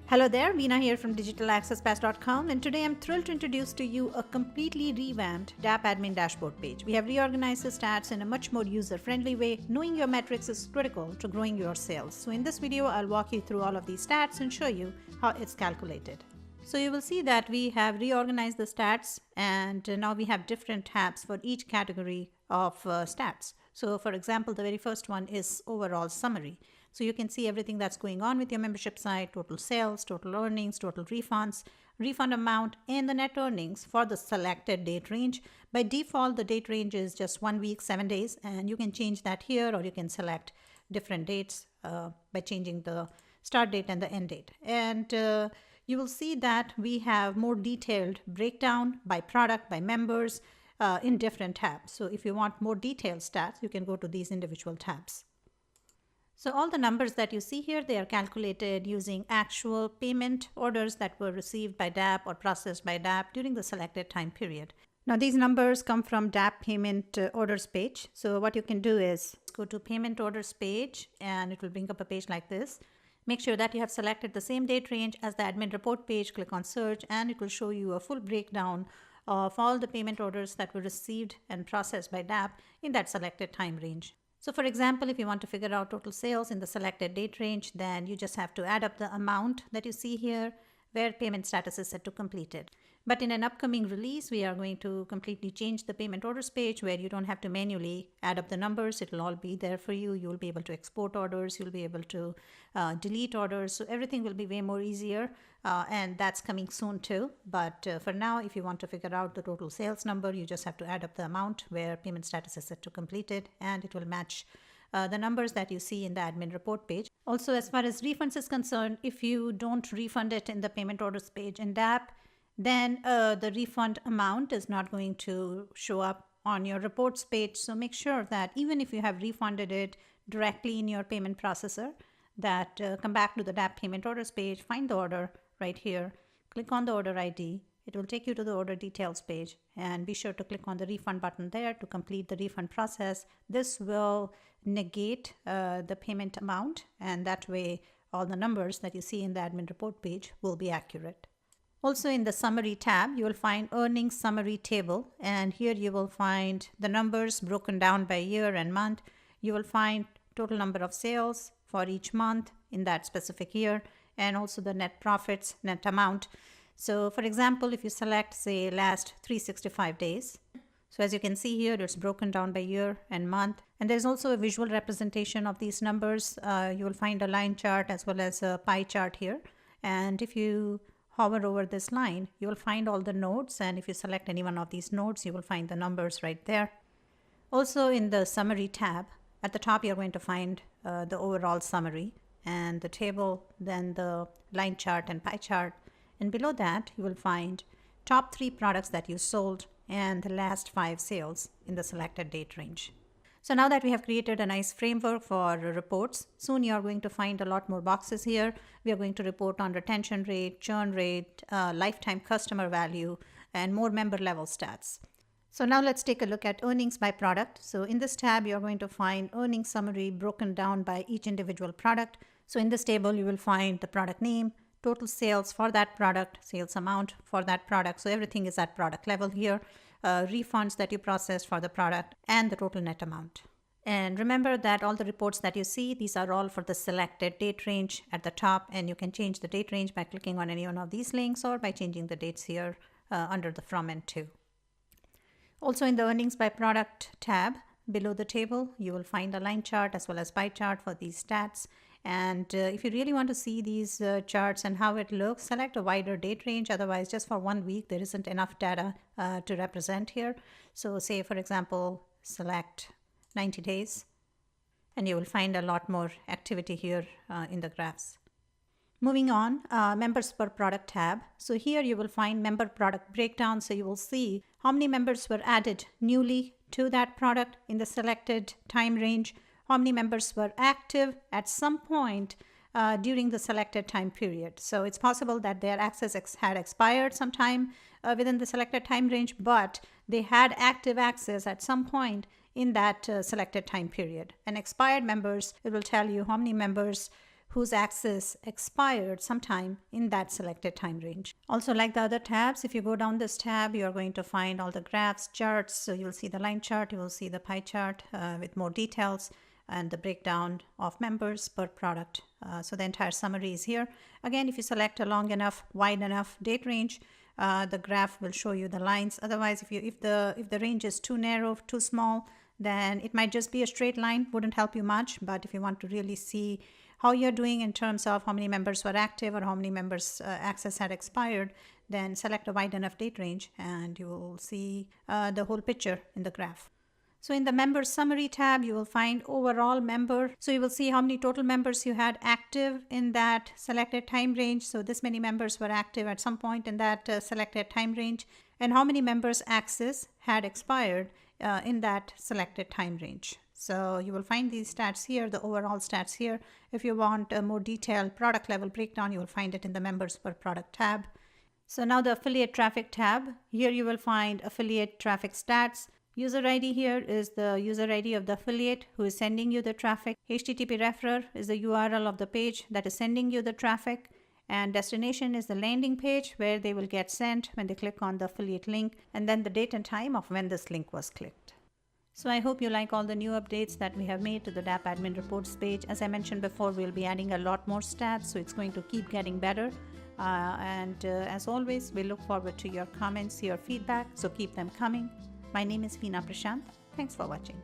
Hello there, Veena here from digitalaccesspass.com, and today I'm thrilled to introduce to you a completely revamped DAP admin dashboard page. We have reorganized the stats in a much more user-friendly way. Knowing your metrics is critical to growing your sales. So in this video, I'll walk you through all of these stats and show you how it's calculated. So you will see that we have reorganized the stats, and now we have different tabs for each category of stats. So for example, the very first one is overall summary. So you can see everything that's going on with your membership site: total sales, total earnings, total refunds, refund amount, and the net earnings for the selected date range. By default, the date range is just 1 week, 7 days, and you can change that here, or you can select different dates by changing the start date and the end date. And you will see that we have more detailed breakdown by product, by members, in different tabs. So if you want more detailed stats, you can go to these individual tabs. So all the numbers that you see here, they are calculated using actual payment orders that were received by DAP or processed by DAP during the selected time period. Now these numbers come from DAP payment orders page. So what you can do is go to payment orders page, and it will bring up a page like this. Make sure that you have selected the same date range as the admin report page. Click on search, and it will show you a full breakdown of all the payment orders that were received and processed by DAP in that selected time range. So for example, if you want to figure out total sales in the selected date range, then you just have to add up the amount that you see here where payment status is set to completed. But in an upcoming release, we are going to completely change the payment orders page where you don't have to manually add up the numbers. It will all be there for you. You'll be able to export orders. You'll be able to delete orders. So everything will be way more easier, and that's coming soon too. But for now, if you want to figure out the total sales number, you just have to add up the amount where payment status is set to completed, and it will match the numbers that you see in the admin report page. Also, as far as refunds is concerned, if you don't refund it in the payment orders page in DAP, then the refund amount is not going to show up on your reports page. So make sure that even if you have refunded it directly in your payment processor, that come back to the DAP payment orders page, find the order right here, click on the order ID. It will take you to the order details page, and be sure to click on the refund button there to complete the refund process. This will negate the payment amount, and that way all the numbers that you see in the admin report page will be accurate. Also in the summary tab, you will find earnings summary table, and here you will find the numbers broken down by year and month. You will find total number of sales for each month in that specific year, and also the net profits, net amount. So for example, if you select, say, last 365 days, so as you can see here, it's broken down by year and month. And there's also a visual representation of these numbers. You will find a line chart as well as a pie chart here. And if you hover over this line, you will find all the nodes. And if you select any one of these nodes, you will find the numbers right there. Also in the summary tab, at the top, you're going to find the overall summary and the table, then the line chart and pie chart. And below that, you will find top 3 products that you sold and the last 5 sales in the selected date range. So now that we have created a nice framework for reports, soon you are going to find a lot more boxes here. We are going to report on retention rate, churn rate, lifetime customer value, and more member level stats. So now let's take a look at earnings by product. So in this tab, you're going to find earnings summary broken down by each individual product. So in this table, you will find the product name, total sales for that product, sales amount for that product. So everything is at product level here. Refunds that you processed for the product, and the total net amount. And remember that all the reports that you see, these are all for the selected date range at the top, and you can change the date range by clicking on any one of these links or by changing the dates here under the from and to. Also in the earnings by product tab below the table, you will find a line chart as well as pie chart for these stats. And if you really want to see these charts and how it looks, select a wider date range. Otherwise, just for 1 week, there isn't enough data to represent here. So say, for example, select 90 days, and you will find a lot more activity here in the graphs. Moving on, members per product tab. So here you will find member product breakdown. So you will see how many members were added newly to that product in the selected time range, how many members were active at some point during the selected time period. So it's possible that their access had expired sometime within the selected time range, but they had active access at some point in that selected time period. And expired members, it will tell you how many members whose access expired sometime in that selected time range. Also, like the other tabs, if you go down this tab, you are going to find all the graphs, charts. So you'll see the line chart, you will see the pie chart with more details and the breakdown of members per product. So the entire summary is here. Again, if you select a long enough, wide enough date range, the graph will show you the lines. Otherwise, if the range is too narrow, too small, then it might just be a straight line, wouldn't help you much. But if you want to really see how you're doing in terms of how many members were active or how many members access had expired, then select a wide enough date range and you will see the whole picture in the graph. So in the member summary tab, you will find overall member. So you will see how many total members you had active in that selected time range. So this many members were active at some point in that selected time range, and how many members access had expired in that selected time range. So you will find these stats here, the overall stats here. If you want a more detailed product level breakdown, you will find it in the members per product tab. So now the affiliate traffic tab. Here you will find affiliate traffic stats. User ID here is the user ID of the affiliate who is sending you the traffic. HTTP referrer is the URL of the page that is sending you the traffic. And destination is the landing page where they will get sent when they click on the affiliate link, and then the date and time of when this link was clicked. So I hope you like all the new updates that we have made to the DAP admin reports page. As I mentioned before, we'll be adding a lot more stats, so it's going to keep getting better. As always, we look forward to your comments, your feedback, so keep them coming. My name is Veena Prashant. Thanks for watching.